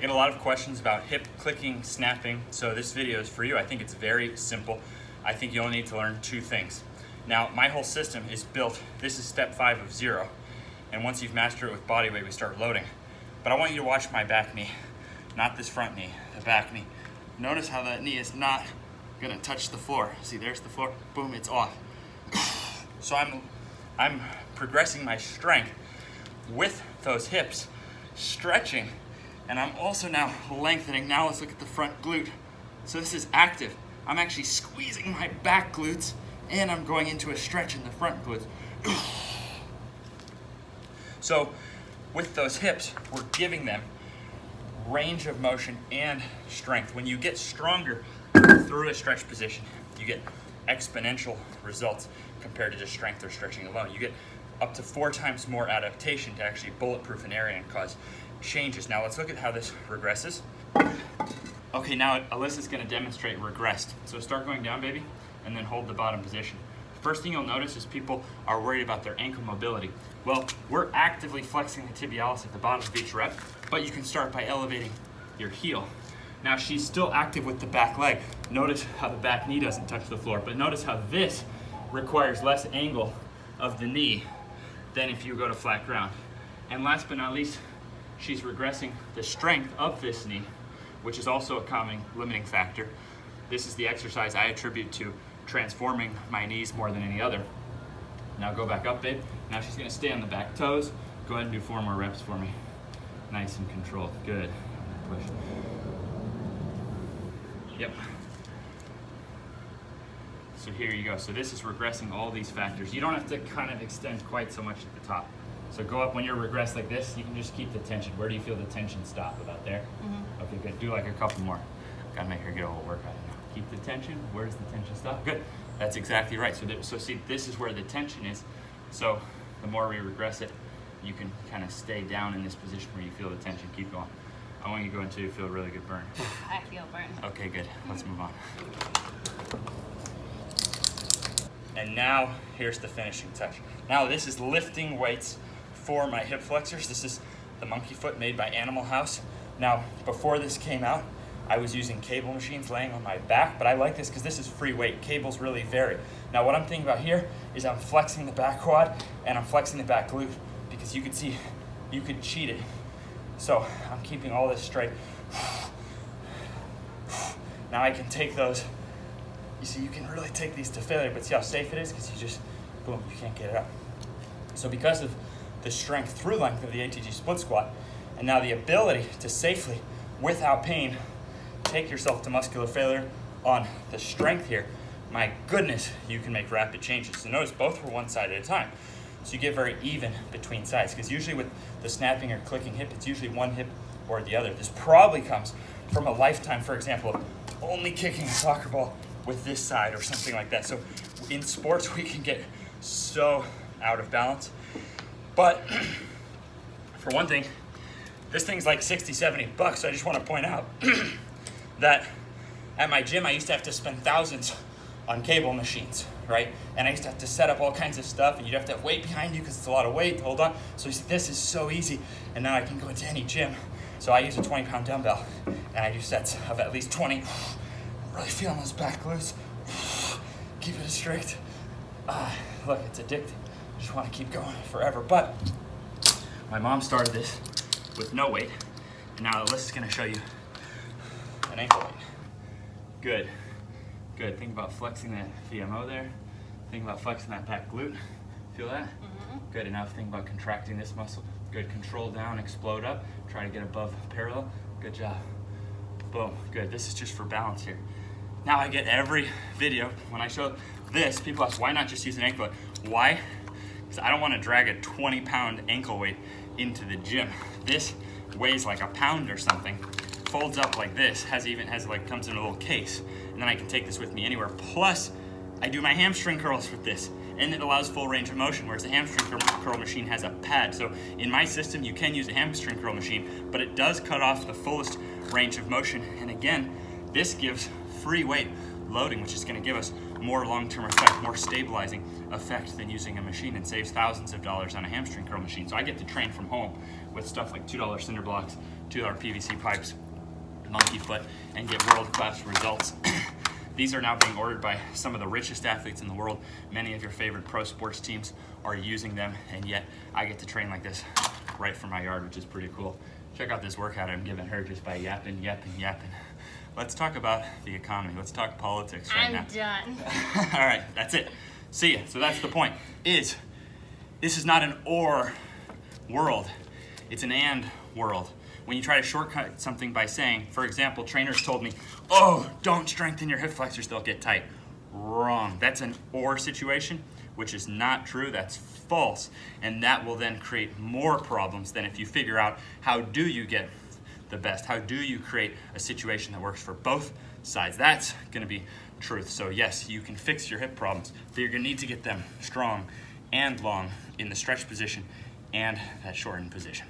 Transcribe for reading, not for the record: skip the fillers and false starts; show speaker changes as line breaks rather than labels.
get a lot of questions about hip clicking, snapping, so this video is for you. I think it's very simple. I think you only need to learn 2 things. Now, my whole system is built, this is step 5 of 0, and once you've mastered it with body weight, we start loading. But I want you to watch my back knee, not this front knee, the back knee. Notice how that knee is not gonna touch the floor. See, there's the floor, boom, it's off. So I'm progressing my strength with those hips, stretching, and I'm also now lengthening. Now let's look at the front glute. So this is active. I'm actually squeezing my back glutes, and I'm going into a stretch in the front glutes. So with those hips, we're giving them range of motion and strength. When you get stronger through a stretch position, you get exponential results compared to just strength or stretching alone. You get up to 4 times more adaptation to actually bulletproof an area and cause changes. Now let's look at how this regresses. Okay, now Alyssa's gonna demonstrate regressed. So start going down, baby, and then hold the bottom position. First thing you'll notice is people are worried about their ankle mobility. Well, we're actively flexing the tibialis at the bottom of each rep, but you can start by elevating your heel. Now she's still active with the back leg. Notice how the back knee doesn't touch the floor, but notice how this requires less angle of the knee than if you go to flat ground. And last but not least, she's regressing the strength of this knee, which is also a common limiting factor. This is the exercise I attribute to transforming my knees more than any other. Now go back up, babe. Now she's gonna stay on the back toes. Go ahead and do 4 more reps for me. Nice and controlled, good. Push. Yep. So here you go. So this is regressing all these factors. You don't have to kind of extend quite so much at the top. So go up when you're regressed like this, you can just keep the tension. Where do you feel the tension stop? About there? Mm-hmm. Okay, good. Do like a couple more. Gotta make her get a whole workout. Keep the tension. Where does the tension stop? Good. That's exactly right. So see, this is where the tension is. So the more we regress it, you can kind of stay down in this position where you feel the tension. Keep going. I want you to go until you feel a really good burn.
I feel burned.
Okay, good. Let's move on. And now here's the finishing touch. Now this is lifting weights for my hip flexors. This is the monkey foot made by Animal House. Now, before this came out, I was using cable machines laying on my back, but I like this because this is free weight. Cables really vary. Now what I'm thinking about here is I'm flexing the back quad and I'm flexing the back glute, because you can see, you could cheat it. So I'm keeping all this straight. Now I can take those, you see, you can really take these to failure, but see how safe it is? Because you just, boom, you can't get it up. So because of the strength through length of the ATG split squat, and now the ability to safely, without pain, take yourself to muscular failure on the strength here, my goodness, you can make rapid changes. So notice both were one side at a time. So you get very even between sides, because usually with the snapping or clicking hip, it's usually one hip or the other. This probably comes from a lifetime, for example, of only kicking a soccer ball with this side or something like that. So in sports, we can get so out of balance. But for one thing, this thing's like 60, 70 bucks. So I just want to point out that at my gym, I used to have to spend thousands on cable machines, right? And I used to have to set up all kinds of stuff, and you'd have to have weight behind you because it's a lot of weight to hold on. So you see, this is so easy, and now I can go into any gym. So I use a 20-pound dumbbell, and I do sets of at least 20. I'm really feeling those back glutes. Keep it straight. Look, it's addicting. I just want to keep going forever. But my mom started this with no weight, and now Alyssa's going to show you an ankle weight. Good. Good. Think about flexing that VMO there. Think about flexing that back glute. Feel that? Mm-hmm. Good. Enough. Think about contracting this muscle. Good. Control down, explode up. Try to get above parallel. Good job. Boom. Good. This is just for balance here. Now I get every video when I show this, people ask, why not just use an ankle weight? Why? Because I don't want to drag a 20-pound ankle weight into the gym. This weighs like a pound or something. Folds up like this, comes in a little case, and then I can take this with me anywhere. Plus, I do my hamstring curls with this, and it allows full range of motion, whereas the hamstring curl machine has a pad. So in my system, you can use a hamstring curl machine, but it does cut off the fullest range of motion. And again, this gives free weight loading, which is going to give us more long-term effect, more stabilizing effect than using a machine, and saves thousands of dollars on a hamstring curl machine. So I get to train from home with stuff like $2 cinder blocks, $2 PVC pipes, monkey foot, and get world-class results. These are now being ordered by some of the richest athletes in the world. Many of your favorite pro sports teams are using them, and yet I get to train like this right from my yard, which is pretty cool. Check out this workout I'm giving her just by yapping. Let's talk about the economy. Let's talk politics right now.
I'm done.
All right, that's it. See ya. So that's the point. This is not an or world. It's an and world. When you try to shortcut something by saying, for example, trainers told me, oh, don't strengthen your hip flexors, they'll get tight. Wrong. That's an or situation, which is not true. That's false. And that will then create more problems than if you figure out how do you get the best? How do you create a situation that works for both sides? That's going to be truth. So yes, you can fix your hip problems, but you're going to need to get them strong and long in the stretch position and that shortened position.